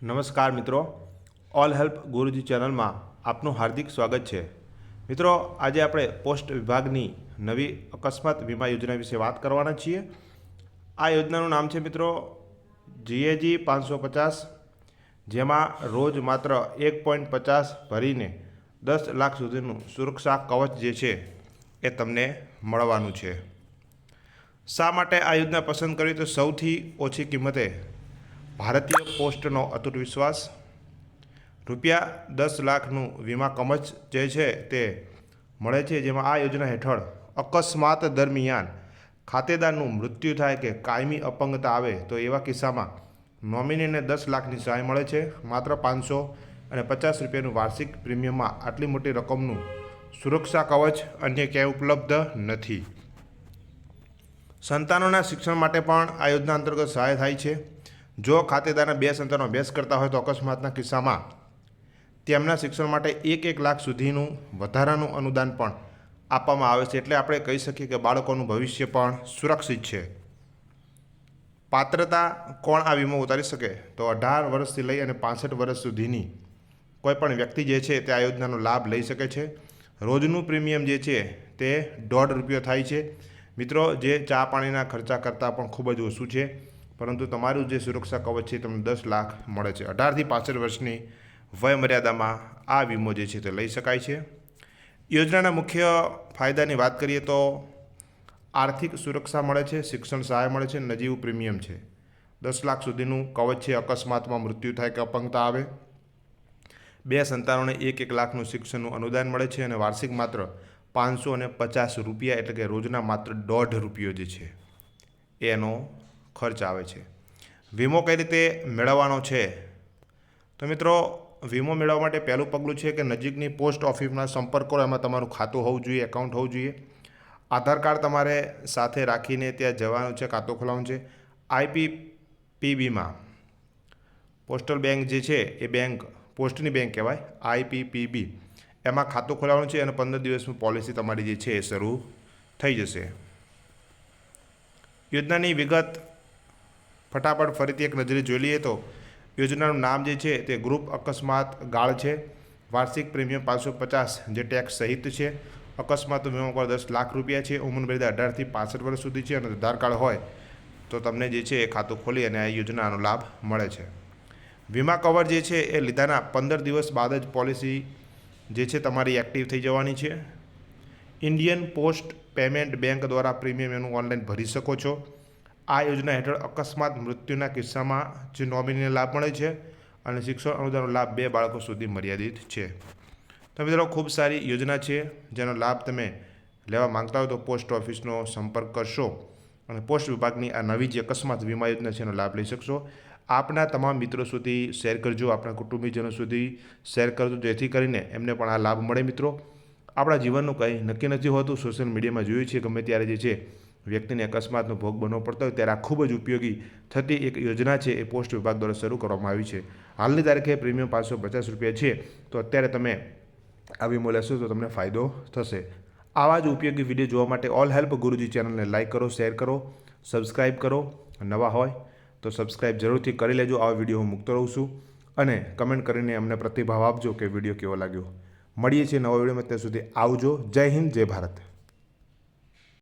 નમસ્કાર મિત્રો, all help ગુરુજી ચેનલમાં આપનું હાર્દિક સ્વાગત છે। મિત્રો, આજે આપણે પોસ્ટ વિભાગની નવી અકસ્માત વીમા યોજના વિશે વાત કરવાના છીએ। આ યોજનાનું નામ છે મિત્રો GAG 550, જેમાં રોજ માત્ર 1.50 ભરીને 10 લાખ સુધીનું સુરક્ષા કવચ જે છે એ તમને મળવાનું છે। શા માટે આ યોજના પસંદ કરી? તો સૌથી ઓછી કિંમતે ભારતીય પોસ્ટનો અતૂટ વિશ્વાસ, ₹10 લાખનું વીમા કવચ જે છે તે મળે છે, જેમાં આ યોજના હેઠળ અકસ્માત દરમિયાન ખાતેદારનું મૃત્યુ થાય કે કાયમી અપંગતા આવે તો એવા કિસ્સામાં નોમિનીને 10 લાખની સહાય મળે છે। માત્ર ₹550 વાર્ષિક પ્રીમિયમમાં આટલી મોટી રકમનું સુરક્ષા કવચ અન્ય ક્યાંય ઉપલબ્ધ નથી। સંતાનોના શિક્ષણ માટે પણ આ યોજના અંતર્ગત સહાય થાય છે। જો ખાતેદારના 2 સંતાનો અભ્યાસ કરતા હોય તો અકસ્માતના કિસ્સામાં તેમના શિક્ષણ માટે 1 લાખ સુધીનું વધારાનું અનુદાન પણ આપવામાં આવે છે। એટલે આપણે કહી શકીએ કે બાળકોનું ભવિષ્ય પણ સુરક્ષિત છે। પાત્રતા કોણ આ વીમો ઉતારી શકે? તો 18 વર્ષથી લઈ અને 65 વર્ષ સુધીની કોઈપણ વ્યક્તિ જે છે તે આ યોજનાનો લાભ લઈ શકે છે। રોજનું પ્રીમિયમ જે છે તે ₹1.50 થાય છે। મિત્રો, જે ચા પાણીના ખર્ચા કરતાં પણ ખૂબ જ ઓછું છે, પરંતુ તમારું જે સુરક્ષા કવચ છે તમને 10 લાખ મળે છે। 18 થી 65 વર્ષની વય મર્યાદામાં આ વીમો જે છે તે લઈ શકાય છે। યોજનાના મુખ્ય ફાયદાની વાત કરીએ તો આર્થિક સુરક્ષા મળે છે, શિક્ષણ સહાય મળે છે, નજીવું પ્રીમિયમ છે, 10 લાખ સુધીનું કવચ છે, અકસ્માતમાં મૃત્યુ થાય કે અપંગતા આવે, 2 સંતાનોને 1 લાખનું શિક્ષણનું અનુદાન મળે છે અને વાર્ષિક માત્ર ₹550 એટલે કે રોજના માત્ર ₹1.50 જે છે એનો ખર્ચ આવે છે। વીમો કઈ રીતે મેળવવાનો છે? તો મિત્રો, વીમો મેળવવા માટે પહેલું પગલું છે કે નજીકની પોસ્ટ ઓફિસમાં સંપર્ક કરો। એમાં તમારું ખાતું હોવું જોઈએ, એકાઉન્ટ હોવું જોઈએ, આધાર કાર્ડ તમારે સાથે રાખીને ત્યાં જવાનું છે, ખાતું ખોલાવવાનું છે। IPPBમાં પોસ્ટલ બેંક જે છે એ બેંક પોસ્ટની બેંક કહેવાય, IPPB, એમાં ખાતું ખોલાવવાનું છે અને 15 દિવસમાં પોલિસી તમારી જે છે એ શરૂ થઈ જશે। યોજનાની વિગત ફટાફટ ફરીથી એક નજરે જોઈ લઈએ તો યોજનાનું નામ જે છે તે ગ્રુપ અકસ્માત ગાળ છે। વાર્ષિક પ્રીમિયમ 550 જે ટેક્સ સહિત છે। અકસ્માત વીમા પર ₹10 લાખ છે। ઉંમર મર્યાદા 18 થી 65 વર્ષ સુધી છે અને આધાર કાર્ડ હોય તો તમને જે છે એ ખાતું ખોલી અને આ યોજનાનો લાભ મળે છે। વીમા કવર જે છે એ લીધાના 15 દિવસ બાદ જ પોલિસી જે છે તમારી એક્ટિવ થઈ જવાની છે। ઇન્ડિયન પોસ્ટ પેમેન્ટ બેંક દ્વારા પ્રીમિયમ એનું ઓનલાઈન ભરી શકો છો। આ યોજના હેઠળ અકસ્માત મૃત્યુના કિસ્સામાં જે નોમિનીને લાભ મળે છે અને શિક્ષણ અનુદાનનો લાભ 2 બાળકો સુધી મર્યાદિત છે। તો મિત્રો, ખૂબ સારી યોજના છે, જેનો લાભ તમે લેવા માંગતા હો તો પોસ્ટ ઓફિસનો સંપર્ક કરશો અને પોસ્ટ વિભાગની આ નવી જે અકસ્માત વીમા યોજના છે એનો લાભ લઈ શકશો। આપના તમામ મિત્રો સુધી શેર કરજો, આપણા કુટુંબીજનો સુધી શેર કરજો, જેથી કરીને એમને પણ આ લાભ મળે। મિત્રો, આપણા જીવનનું કંઈ નક્કી નથી હોતું। સોશિયલ મીડિયામાં જોયું છે ગમે ત્યારે જે છે વ્યક્તિને અકસ્માતનો ભોગ બનવો પડતો હોય ત્યારે આ ખૂબ જ ઉપયોગી થતી એક યોજના છે એ પોસ્ટ વિભાગ દ્વારા શરૂ કરવામાં આવી છે। હાલની તારીખે પ્રીમિયમ ₹550 છે, તો અત્યારે તમે આ વીમો લેશો તો તમને ફાયદો થશે। આવા જ ઉપયોગી વિડીયો જોવા માટે ઓલ હેલ્પ ગુરુજી ચેનલને લાઇક કરો, શેર કરો, સબસ્ક્રાઈબ કરો। નવા હોય તો સબસ્ક્રાઈબ જરૂરથી કરી લેજો। આવા વિડીયો હું મૂકતો રહું છું અને કમેન્ટ કરીને અમને પ્રતિભાવ આપજો કે વિડીયો કેવો લાગ્યો। મળીએ છીએ નવા વિડીયોમાં, ત્યાં સુધી આવજો। જય હિન્દ, જય ભારત।